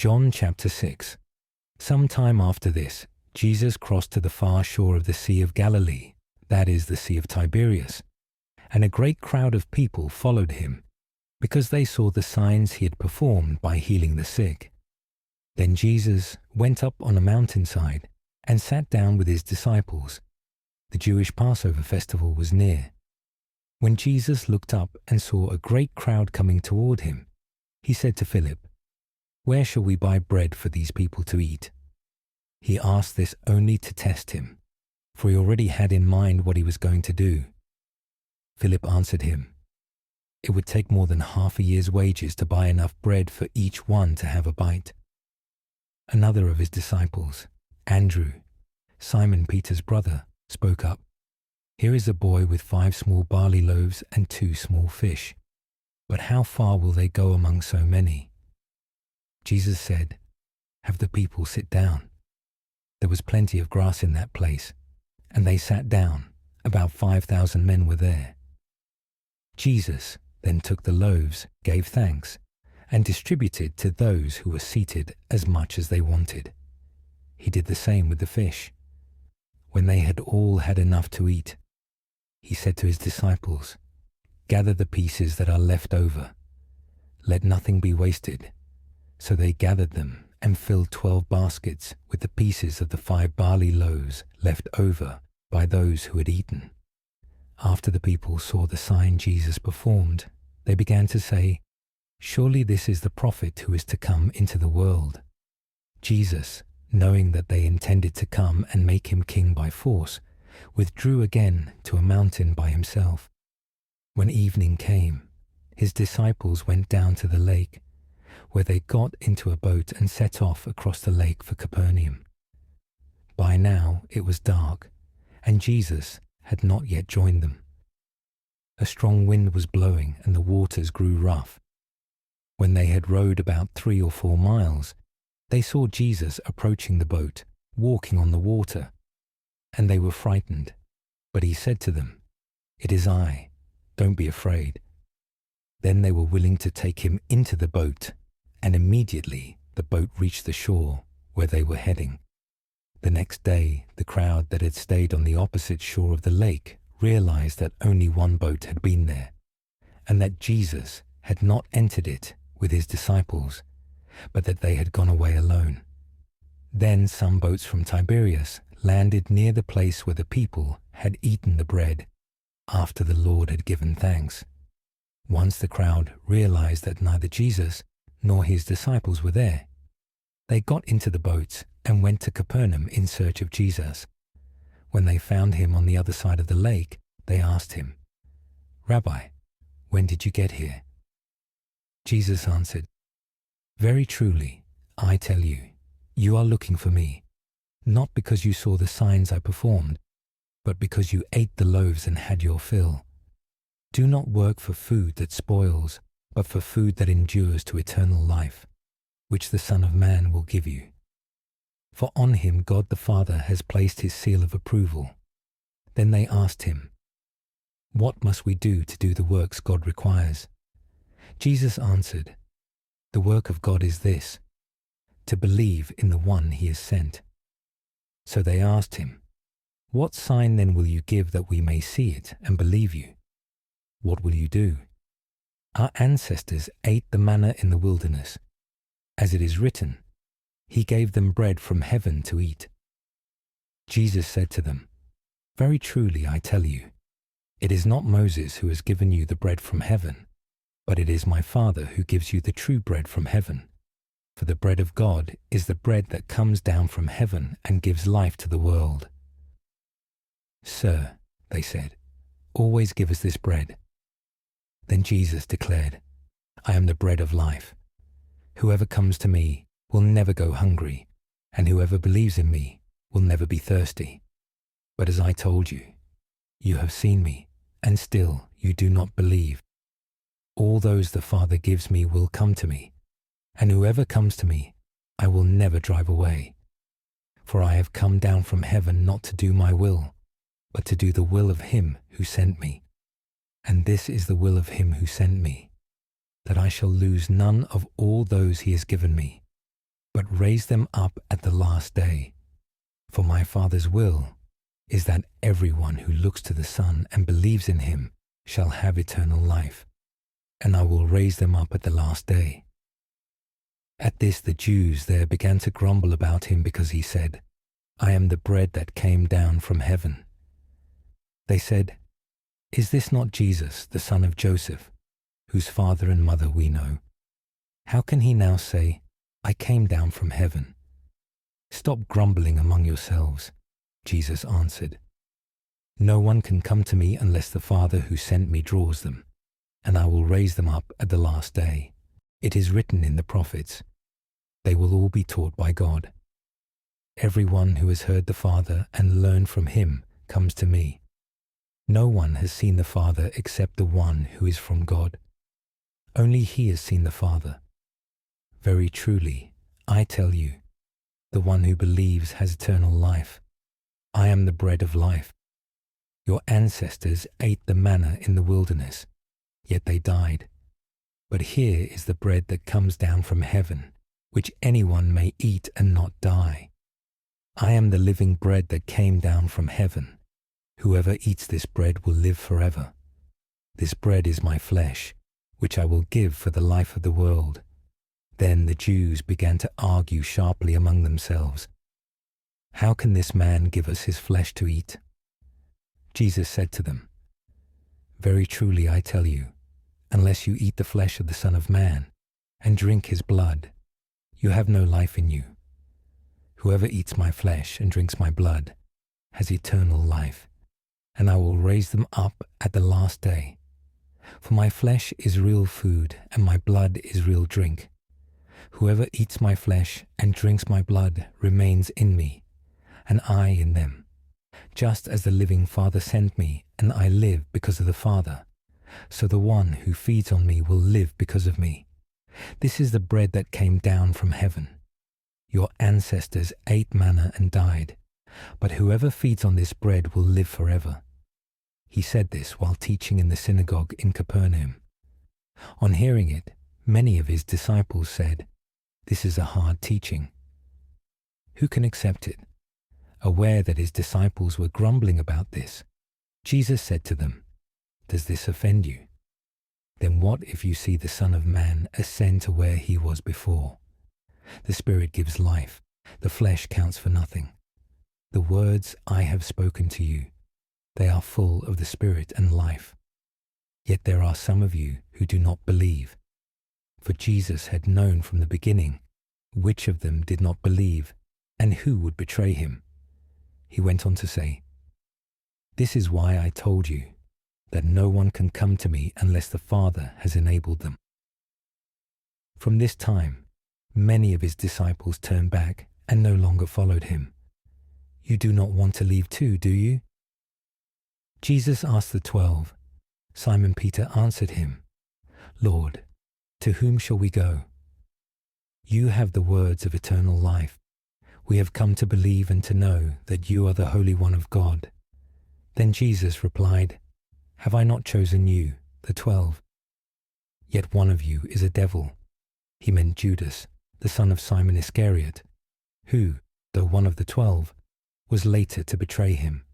John chapter 6. Some time after this, Jesus crossed to the far shore of the Sea of Galilee, that is the Sea of Tiberias, and a great crowd of people followed him, because they saw the signs he had performed by healing the sick. Then Jesus went up on a mountainside and sat down with his disciples. The Jewish Passover festival was near. When Jesus looked up and saw a great crowd coming toward him, he said to Philip, "Where shall we buy bread for these people to eat?" He asked this only to test him, for he already had in mind what he was going to do. Philip answered him, "It would take more than half a year's wages to buy enough bread for each one to have a bite." Another of his disciples, Andrew, Simon Peter's brother, spoke up, "Here is a boy with 5 small barley loaves and 2 small fish. But how far will they go among so many?" Jesus said, "Have the people sit down." There was plenty of grass in that place, and they sat down. About 5,000 men were there. Jesus then took the loaves, gave thanks, and distributed to those who were seated as much as they wanted. He did the same with the fish. When they had all had enough to eat, he said to his disciples, "Gather the pieces that are left over. Let nothing be wasted." So they gathered them and filled 12 baskets with the pieces of the 5 barley loaves left over by those who had eaten. After the people saw the sign Jesus performed, they began to say, "Surely this is the prophet who is to come into the world." Jesus, knowing that they intended to come and make him king by force, withdrew again to a mountain by himself. When evening came, his disciples went down to the lake, where they got into a boat and set off across the lake for Capernaum. By now it was dark, and Jesus had not yet joined them. A strong wind was blowing and the waters grew rough. When they had rowed about 3 or 4 miles, they saw Jesus approaching the boat, walking on the water, and they were frightened. But he said to them, "It is I, don't be afraid." Then they were willing to take him into the boat, and immediately the boat reached the shore where they were heading. The next day, the crowd that had stayed on the opposite shore of the lake realized that only one boat had been there, and that Jesus had not entered it with his disciples, but that they had gone away alone. Then some boats from Tiberias landed near the place where the people had eaten the bread after the Lord had given thanks. Once the crowd realized that neither Jesus nor his disciples were there, they got into the boats and went to Capernaum in search of Jesus. When they found him on the other side of the lake, they asked him, "Rabbi, when did you get here?" Jesus answered, "Very truly, I tell you, you are looking for me, not because you saw the signs I performed, but because you ate the loaves and had your fill. Do not work for food that spoils, but for food that endures to eternal life, which the Son of Man will give you. For on him God the Father has placed his seal of approval." Then they asked him, "What must we do to do the works God requires?" Jesus answered, "The work of God is this, to believe in the one he has sent." So they asked him, "What sign then will you give that we may see it and believe you? What will you do? Our ancestors ate the manna in the wilderness. As it is written, he gave them bread from heaven to eat." Jesus said to them, "Very truly I tell you, it is not Moses who has given you the bread from heaven, but it is my Father who gives you the true bread from heaven. For the bread of God is the bread that comes down from heaven and gives life to the world." "Sir," they said, "always give us this bread." Then Jesus declared, "I am the bread of life. Whoever comes to me will never go hungry, and whoever believes in me will never be thirsty. But as I told you, you have seen me, and still you do not believe. All those the Father gives me will come to me, and whoever comes to me, I will never drive away. For I have come down from heaven not to do my will, but to do the will of him who sent me. And this is the will of him who sent me, that I shall lose none of all those he has given me, but raise them up at the last day. For my Father's will is that everyone who looks to the Son and believes in him shall have eternal life, and I will raise them up at the last day." At this the Jews there began to grumble about him because he said, "I am the bread that came down from heaven." They said, "Is this not Jesus, the son of Joseph, whose father and mother we know? How can he now say, 'I came down from heaven'?" "Stop grumbling among yourselves," Jesus answered. "No one can come to me unless the Father who sent me draws them, and I will raise them up at the last day. It is written in the prophets, 'They will all be taught by God.' Everyone who has heard the Father and learned from him comes to me. No one has seen the Father except the one who is from God. Only he has seen the Father. Very truly, I tell you, the one who believes has eternal life. I am the bread of life. Your ancestors ate the manna in the wilderness, yet they died. But here is the bread that comes down from heaven, which anyone may eat and not die. I am the living bread that came down from heaven. Whoever eats this bread will live forever. This bread is my flesh, which I will give for the life of the world." Then the Jews began to argue sharply among themselves. "How can this man give us his flesh to eat?" Jesus said to them, "Very truly I tell you, unless you eat the flesh of the Son of Man and drink his blood, you have no life in you. Whoever eats my flesh and drinks my blood has eternal life, and I will raise them up at the last day. For my flesh is real food, and my blood is real drink. Whoever eats my flesh and drinks my blood remains in me, and I in them. Just as the living Father sent me, and I live because of the Father, so the one who feeds on me will live because of me. This is the bread that came down from heaven. Your ancestors ate manna and died, but whoever feeds on this bread will live forever." He said this while teaching in the synagogue in Capernaum. On hearing it, many of his disciples said, "This is a hard teaching. Who can accept it?" Aware that his disciples were grumbling about this, Jesus said to them, "Does this offend you? Then what if you see the Son of Man ascend to where he was before? The Spirit gives life, the flesh counts for nothing. The words I have spoken to you, they are full of the Spirit and life. Yet there are some of you who do not believe." For Jesus had known from the beginning which of them did not believe and who would betray him. He went on to say, "This is why I told you that no one can come to me unless the Father has enabled them." From this time, many of his disciples turned back and no longer followed him. "You do not want to leave too, do you?" Jesus asked the 12. Simon Peter answered him, "Lord, to whom shall we go? You have the words of eternal life. We have come to believe and to know that you are the Holy One of God." Then Jesus replied, "Have I not chosen you, the 12? Yet one of you is a devil." He meant Judas, the son of Simon Iscariot, who, though one of the 12, was later to betray him.